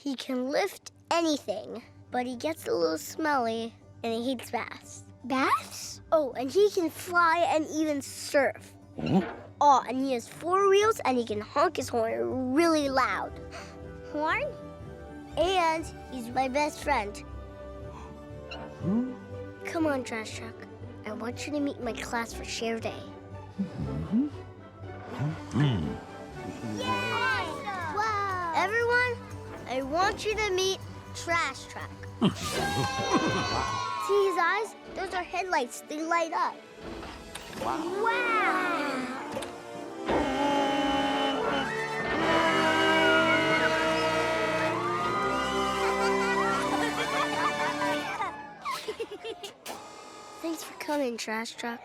He can lift anything, but he gets a little smelly and he hates baths. Baths? Oh, and he can fly and even surf. Oh, and he has 4 wheels and he can honk his horn really loud. Horn? And he's my best friend. Come on, Trash Truck. I want you to meet my class for Share Day. Wow! Everyone, I want you to meet Trash Truck. See his eyes? Those are headlights. They light up. Wow! Thanks for coming, Trash Truck.